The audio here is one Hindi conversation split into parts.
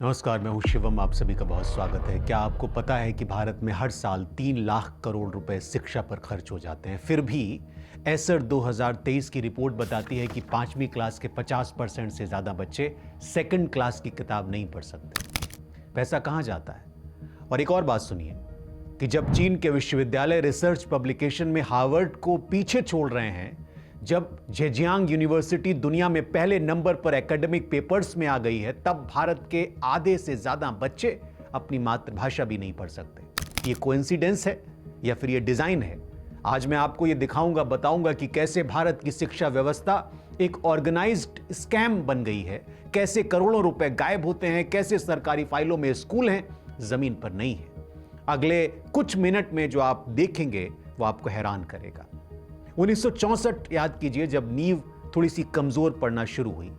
नमस्कार, मैं हूं शिवम। आप सभी का बहुत स्वागत है। क्या आपको पता है कि भारत में हर साल 3 लाख करोड़ रुपए शिक्षा पर खर्च हो जाते हैं। फिर भी एसर 2023 की रिपोर्ट बताती है कि 5वीं क्लास के 50% से ज़्यादा बच्चे सेकंड क्लास की किताब नहीं पढ़ सकते। पैसा कहाँ जाता है? और एक और बात सुनिए कि जब चीन के विश्वविद्यालय रिसर्च पब्लिकेशन में हार्वर्ड को पीछे छोड़ रहे हैं, जब झेजियांग यूनिवर्सिटी दुनिया में पहले नंबर पर एकेडमिक पेपर्स में आ गई है, तब भारत के आधे से ज्यादा बच्चे अपनी मातृभाषा भी नहीं पढ़ सकते। ये कोइंसिडेंस है या फिर ये डिजाइन है? आज मैं आपको ये दिखाऊंगा, बताऊंगा कि कैसे भारत की शिक्षा व्यवस्था एक ऑर्गेनाइज्ड स्कैम बन गई है, कैसे करोड़ों रुपए गायब होते हैं, कैसे सरकारी फाइलों में स्कूल हैं, जमीन पर नहीं है। अगले कुछ मिनट में जो आप देखेंगे वो आपको हैरान करेगा। 1964 याद कीजिए, जब नींव थोड़ी सी कमजोर पड़ना शुरू हुई।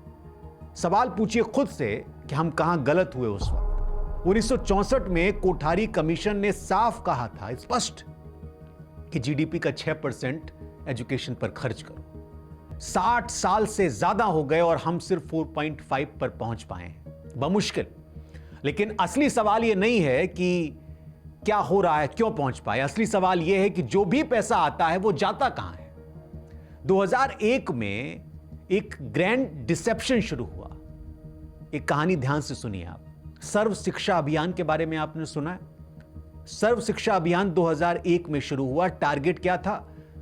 सवाल पूछिए खुद से कि हम कहां गलत हुए उस वक्त। 1964 में कोठारी कमीशन ने साफ कहा था, स्पष्ट, कि जीडीपी का 6% एजुकेशन पर खर्च करो। 60 साल से ज्यादा हो गए और हम सिर्फ 4.5 पर पहुंच पाए हैं, बमुश्किल। लेकिन असली सवाल यह नहीं है कि क्या हो रहा है, क्यों पहुंच पाए। असली सवाल यह है कि जो भी पैसा आता है वो जाता कहां है। 2001 में एक ग्रैंड डिसेप्शन शुरू हुआ। एक कहानी ध्यान से सुनिए आप। सर्व शिक्षा अभियान के बारे में आपने सुना है? सर्व शिक्षा अभियान 2001 में शुरू हुआ। टारगेट क्या था?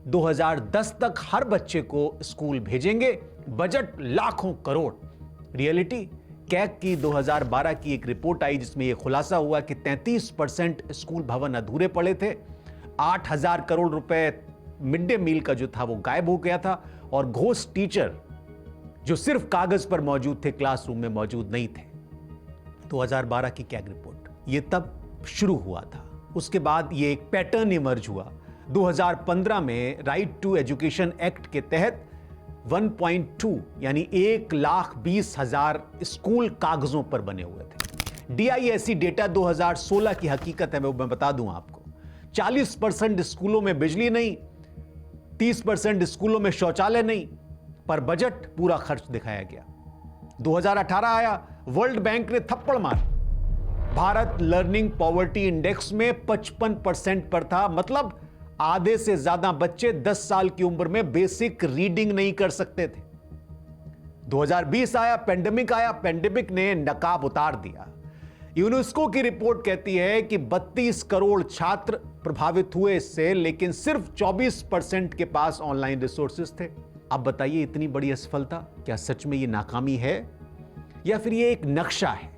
2010 तक हर बच्चे को स्कूल भेजेंगे। बजट लाखों करोड़। रियलिटी, कैग की 2012 की एक रिपोर्ट आई जिसमें यह खुलासा हुआ कि 33% स्कूल भवन अधूरे पड़े थे। 8,000 करोड़ रुपए मिड डे मील का जो था वो गायब हो गया था, और घोस्ट टीचर जो सिर्फ कागज पर मौजूद थे, क्लासरूम में मौजूद नहीं थे। 2012 की कैग रिपोर्ट ये तब शुरू हुआ था। उसके बाद ये एक पैटर्न इमर्ज हुआ। 2015 में राइट टू एजुकेशन एक्ट के तहत 1.2 यानी 1,20,000 स्कूल कागजों पर बने हुए थे। डीआईएससी डेटा 2016 की हकीकत है, मैं बता दूं आपको। 40% स्कूलों में बिजली नहीं, 30% स्कूलों में शौचालय नहीं, पर बजट पूरा खर्च दिखाया गया। 2018 आया, वर्ल्ड बैंक ने थप्पड़ मार। भारत लर्निंग पॉवर्टी इंडेक्स में 55% पर था। मतलब आधे से ज्यादा बच्चे 10 साल की उम्र में बेसिक रीडिंग नहीं कर सकते थे। 2020 आया, पेंडेमिक आया। पेंडेमिक ने नकाब उतार दिया। यूनेस्को की रिपोर्ट कहती है कि 32 करोड़ छात्र प्रभावित हुए इससे, लेकिन सिर्फ 24% के पास ऑनलाइन रिसोर्सेज थे। अब बताइए, इतनी बड़ी असफलता, क्या सच में ये नाकामी है या फिर ये एक नक्शा है?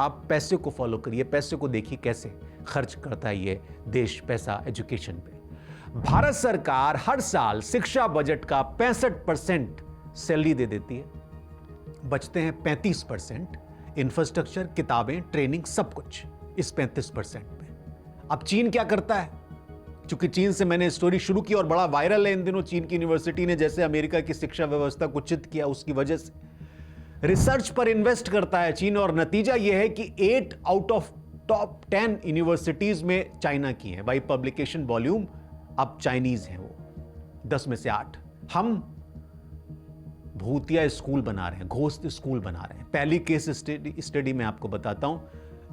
आप पैसे को फॉलो करिए, पैसे को देखिए कैसे खर्च करता है ये देश पैसा एजुकेशन पे। भारत सरकार हर साल शिक्षा बजट का 65% सैलरी दे देती है। बचते हैं 35%। इंफ्रास्ट्रक्चर, किताबें, ट्रेनिंग, सब कुछ इस 35% पे। अब चीन क्या करता है? क्योंकि चीन से मैंने स्टोरी शुरू की और बड़ा वायरल है इन दिनों। चीन की यूनिवर्सिटी ने जैसे अमेरिका की शिक्षा व्यवस्था को चित किया, उसकी वजह से रिसर्च पर इन्वेस्ट करता है चीन, और नतीजा यह है कि 8 आउट ऑफ टॉप 10 यूनिवर्सिटीज में चाइना की है। बाई पब्लिकेशन वॉल्यूम अब चाइनीज हैं वो, 10 में से 8। हम भूतिया स्कूल बना रहे हैं, घोस्ट स्कूल बना रहे हैं। पहली केस स्टडी मैं आपको बताता हूं,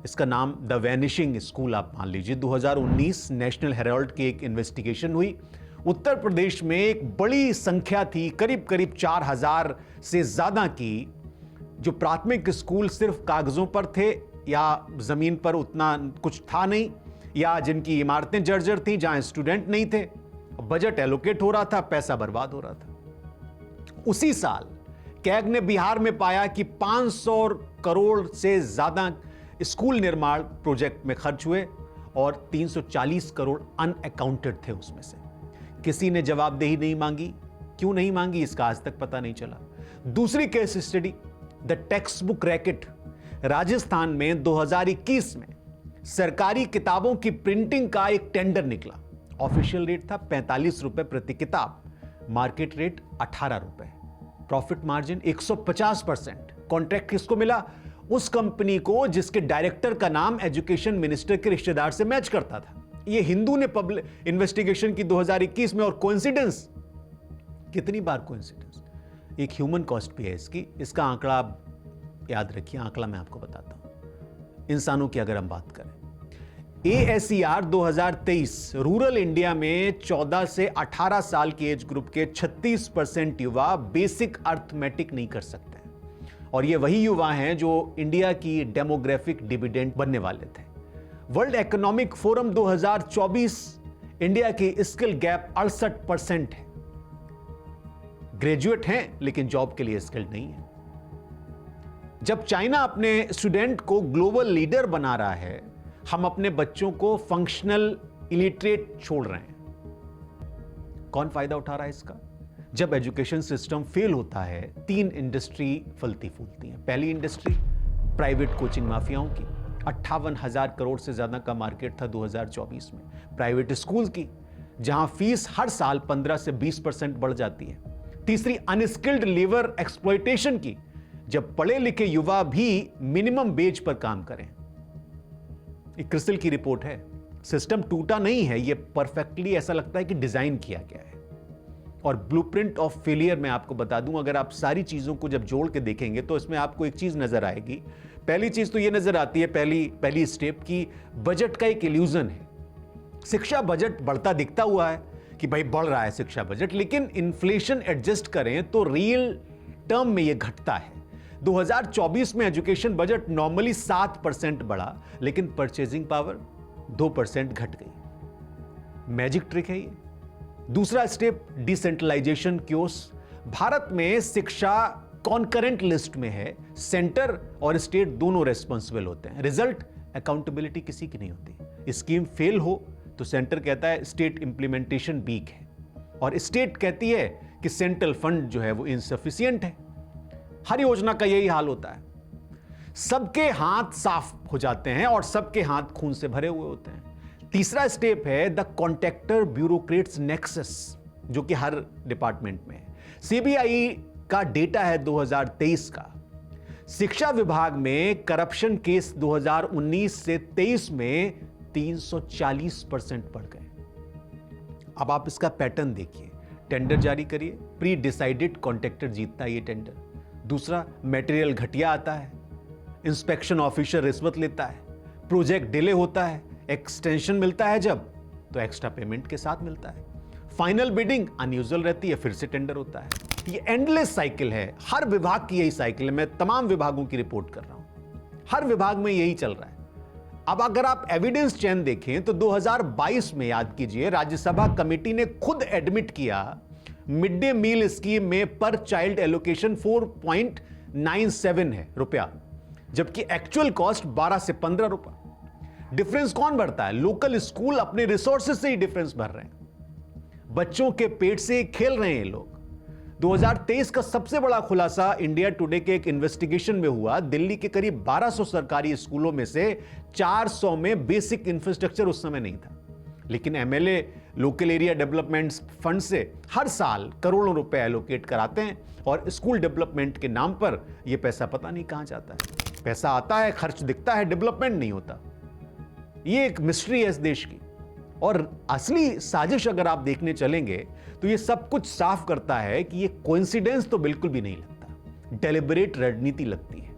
इसका नाम द वैनिशिंग स्कूल आप मान लीजिए। 2019 नेशनल हेराल्ड की एक इन्वेस्टिगेशन हुई। उत्तर प्रदेश में एक बड़ी संख्या थी, करीब करीब 4,000 से ज्यादा की, जो प्राथमिक स्कूल सिर्फ कागजों पर थे या जमीन पर उतना कुछ था नहीं, या जिनकी इमारतें जर्जर थी, जहां स्टूडेंट नहीं थे। बजट एलोकेट हो रहा था, पैसा बर्बाद हो रहा था। उसी साल कैग ने बिहार में पाया कि 500 करोड़ से ज्यादा स्कूल निर्माण प्रोजेक्ट में खर्च हुए और 340 करोड़ अनअकाउंटेड थे उसमें से। किसी ने जवाबदेही नहीं मांगी। क्यों नहीं मांगी, इसका आज तक पता नहीं चला। दूसरी case study, the text book racket. Rajasthan में 2021 में सरकारी किताबों की प्रिंटिंग का एक टेंडर निकला। ऑफिशियल रेट था 45 रुपए प्रति किताब, मार्केट रेट 18 रुपए, प्रॉफिट मार्जिन 150%। कॉन्ट्रैक्ट किसको मिला? उस कंपनी को जिसके डायरेक्टर का नाम एजुकेशन मिनिस्टर के रिश्तेदार से मैच करता था। ये हिंदू ने इन्वेस्टिगेशन की 2021 में। और कोइंसिडेंस, कितनी बार कोइंसिडेंस, एक ह्यूमन कॉस्ट भी है इसकी। इसका आंकड़ा आप याद रखिए, आंकड़ा मैं आपको बताता हूं। इंसानों की अगर हम बात करें, ASER 2023 रूरल इंडिया में 14 से 18 साल की एज ग्रुप के 36% युवा बेसिक अर्थमेटिक नहीं कर सकते हैं। और ये वही युवा हैं जो इंडिया की डेमोग्राफिक डिविडेंड बनने वाले थे। वर्ल्ड इकोनॉमिक फोरम 2024 इंडिया की स्किल गैप 68% है। ग्रेजुएट हैं लेकिन जॉब के लिए स्किल्ड नहीं है। जब चाइना अपने स्टूडेंट को ग्लोबल लीडर बना रहा है, हम अपने बच्चों को फंक्शनल इलिटरेट छोड़ रहे हैं। कौन फायदा उठा रहा है इसका? जब एजुकेशन सिस्टम फेल होता है, 3 इंडस्ट्री फलती फूलती हैं। पहली इंडस्ट्री प्राइवेट कोचिंग माफियाओं की, 58,000 करोड़ से ज्यादा का मार्केट था 2024 में। प्राइवेट स्कूल की, जहां फीस हर साल 15 से 20% बढ़ जाती है। तीसरी अनस्किल्ड लेबर एक्सप्लॉयटेशन की, जब पढ़े लिखे युवा भी मिनिमम वेज पर काम करें। एक क्रिस्टल की रिपोर्ट है। सिस्टम टूटा नहीं है, यह परफेक्टली ऐसा लगता है कि डिजाइन किया गया है। और ब्लूप्रिंट ऑफ फेलियर मैं आपको बता दूं, अगर आप सारी चीजों को जब जोड़ के देखेंगे तो इसमें आपको एक चीज नजर आएगी। पहली चीज तो यह नजर आती है, पहली स्टेप की बजट का एक इल्यूजन है। शिक्षा बजट बढ़ता दिखता हुआ है कि भाई बढ़ रहा है शिक्षा बजट, लेकिन इन्फ्लेशन एडजस्ट करें तो रियल टर्म में यह घटता है। 2024 में एजुकेशन बजट नॉर्मली 7% बढ़ा, लेकिन परचेजिंग पावर 2% घट गई। मैजिक ट्रिक है ये। दूसरा स्टेप डिसेंट्रलाइजेशन क्योस। भारत में शिक्षा कॉन्करेंट लिस्ट में है, सेंटर और स्टेट दोनों रेस्पॉन्सिबल होते हैं। रिजल्ट अकाउंटेबिलिटी किसी की नहीं होती। स्कीम फेल हो तो सेंटर कहता है स्टेट इंप्लीमेंटेशन वीक है, और स्टेट कहती है कि सेंट्रल फंड जो है वो इनसफिशिएंट है। हर योजना का यही हाल होता है। सबके हाथ साफ हो जाते हैं और सबके हाथ खून से भरे हुए होते हैं। तीसरा स्टेप है द कॉन्ट्रैक्टर ब्यूरोक्रेट्स नेक्सस, जो कि हर डिपार्टमेंट में है। सीबीआई का डेटा है 2023 का। शिक्षा विभाग में करप्शन केस 2019 से 23 में 340% बढ़ गए। अब आप इसका पैटर्न देखिए। टेंडर जारी करिए, प्री डिसाइडेड कॉन्ट्रैक्टर जीतता है ये टेंडर। दूसरा, मटेरियल घटिया आता है, इंस्पेक्शन ऑफिसर रिश्वत लेता है, प्रोजेक्ट डिले होता है, एक्सटेंशन मिलता है जब तो एक्स्ट्रा पेमेंट के साथ मिलता है। फाइनल बिडिंग अनयूजुअल रहती है, फिर से टेंडर होता है। ये एंडलेस साइकिल है। हर विभाग की यही साइकिल है। मैं तमाम विभागों की रिपोर्ट कर रहा हूं, हर विभाग में यही चल रहा है। अब अगर आप एविडेंस चेन देखें तो 2022 में, याद कीजिए, राज्यसभा कमेटी ने खुद एडमिट किया मिड डे मील स्कीम में पर चाइल्ड एलोकेशन 4.97 है रुपया, जबकि एक्चुअल कॉस्ट 12 से 15 रुपया। डिफरेंस कौन भरता है? लोकल स्कूल अपने रिसोर्सेज से ही डिफरेंस भर रहे हैं। बच्चों के पेट से खेल रहे हैं लोग। 2023 का सबसे बड़ा खुलासा इंडिया टुडे के एक इन्वेस्टिगेशन में हुआ। दिल्ली के करीब 1200 सरकारी स्कूलों में से 400 में बेसिक इंफ्रास्ट्रक्चर उस समय नहीं था, लेकिन MLA local area development fund से हर साल करोड़ों रुपए एलोकेट कराते हैं, और स्कूल डेवलपमेंट के नाम पर यह पैसा पता नहीं कहां जाता है। पैसा आता है, खर्च दिखता है, डेवलपमेंट नहीं होता। यह एक मिस्ट्री है इस देश की। और असली साजिश अगर आप देखने चलेंगे तो यह सब कुछ साफ करता है कि यह कोइंसिडेंस तो बिल्कुल भी नहीं लगता, डेलिबरेट रणनीति लगती है।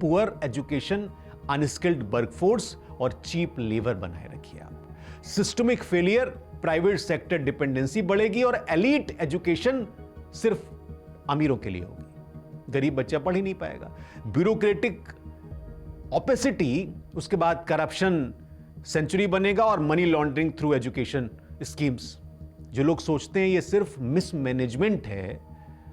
पुअर एजुकेशन, अनस्किल्ड वर्कफोर्स और चीप लेबर बनाए रखिए आप। Systemic failure, private sector dependency बढ़ेगी, और एलीट एजुकेशन सिर्फ अमीरों के लिए होगी, गरीब बच्चा पढ़ ही नहीं पाएगा। ब्यूरोक्रेटिक ओपेसिटी, उसके बाद करप्शन सेंचुरी बनेगा, और money laundering through education schemes. जो लोग सोचते हैं ये सिर्फ मिसमैनेजमेंट है,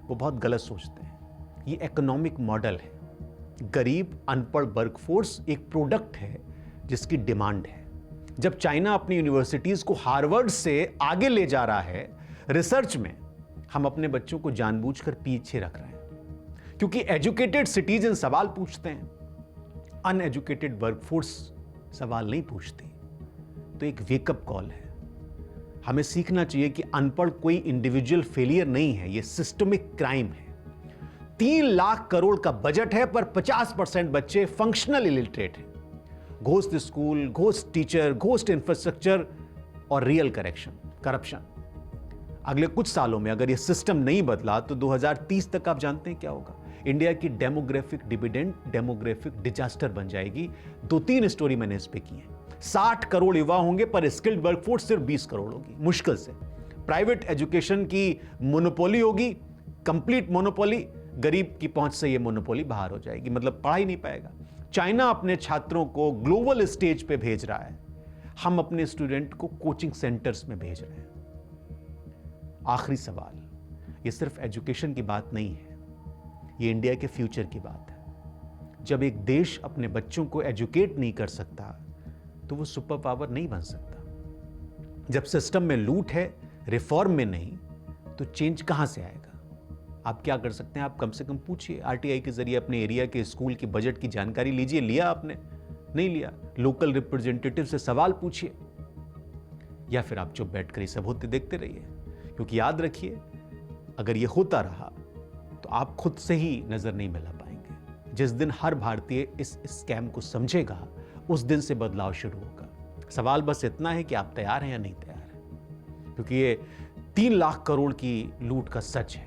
वो बहुत गलत सोचते हैं। ये इकोनॉमिक मॉडल है। गरीब अनपढ़ वर्कफोर्स एक प्रोडक्ट है जिसकी डिमांड है। जब चाइना अपनी यूनिवर्सिटीज को हार्वर्ड से आगे ले जा रहा है रिसर्च में, हम अपने बच्चों को जानबूझकर पीछे रख रहे हैं, क्योंकि एजुकेटेड सिटीजन सवाल पूछते हैं, अनएजुकेटेड वर्कफोर्स सवाल नहीं पूछती। तो एक वेकअप कॉल है। हमें सीखना चाहिए कि अनपढ़ कोई इंडिविजुअल फेलियर नहीं है, यह सिस्टमिक क्राइम है। 3 लाख करोड़ का बजट है, पर 50% बच्चे फंक्शनल इलिटरेट हैं। Ghost school, ghost teacher, ghost infrastructure और रियल करप्शन। अगले कुछ सालों में अगर यह सिस्टम नहीं बदला तो 2030 तक आप जानते हैं क्या होगा? इंडिया की डेमोग्राफिक डिविडेंड डेमोग्राफिक डिजास्टर बन जाएगी। 2-3 स्टोरी मैंने इस पे की है। 60 करोड़ युवा होंगे पर स्किल्ड वर्कफोर्स सिर्फ 20 करोड़ होगी, मुश्किल से। प्राइवेट एजुकेशन की मोनोपोली होगी, कंप्लीट मोनोपोली। गरीब की पहुंच से ये मोनोपोली बाहर हो जाएगी, मतलब पढ़ा ही नहीं पाएगा। चाइना अपने छात्रों को ग्लोबल स्टेज पे भेज रहा है, हम अपने स्टूडेंट को कोचिंग सेंटर्स में भेज रहे हैं। आखिरी सवाल, ये सिर्फ एजुकेशन की बात नहीं है, ये इंडिया के फ्यूचर की बात है। जब एक देश अपने बच्चों को एजुकेट नहीं कर सकता तो वो सुपर पावर नहीं बन सकता। जब सिस्टम में लूट है, रिफॉर्म में नहीं, तो चेंज कहां से आएगा? आप क्या कर सकते हैं? आप कम से कम पूछिए, आरटीआई के जरिए अपने एरिया के स्कूल की बजट की जानकारी लीजिए। लिया आपने? नहीं लिया। लोकल रिप्रेजेंटेटिव से सवाल पूछिए, या फिर आप चुप बैठकर ये सब होते देखते रहिए। क्योंकि याद रखिए, अगर ये होता रहा तो आप खुद से ही नजर नहीं मिला पाएंगे। जिस दिन हर भारतीय इस स्कैम को समझेगा, उस दिन से बदलाव शुरू होगा। सवाल बस इतना है कि आप तैयार हैं या नहीं तैयार हैं। क्योंकि ये 3 लाख करोड़ की लूट का सच है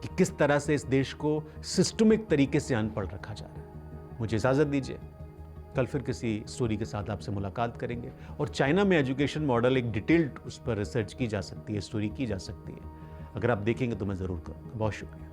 कि किस तरह से इस देश को सिस्टमिक तरीके से अनपढ़ रखा जा रहा है। मुझे इजाजत दीजिए, कल फिर किसी स्टोरी के साथ आपसे मुलाकात करेंगे। और चाइना में एजुकेशन मॉडल एक डिटेल्ड उस पर रिसर्च की जा सकती है, स्टोरी की जा सकती है। अगर आप देखेंगे तो मैं जरूर करूँगा। बहुत शुक्रिया।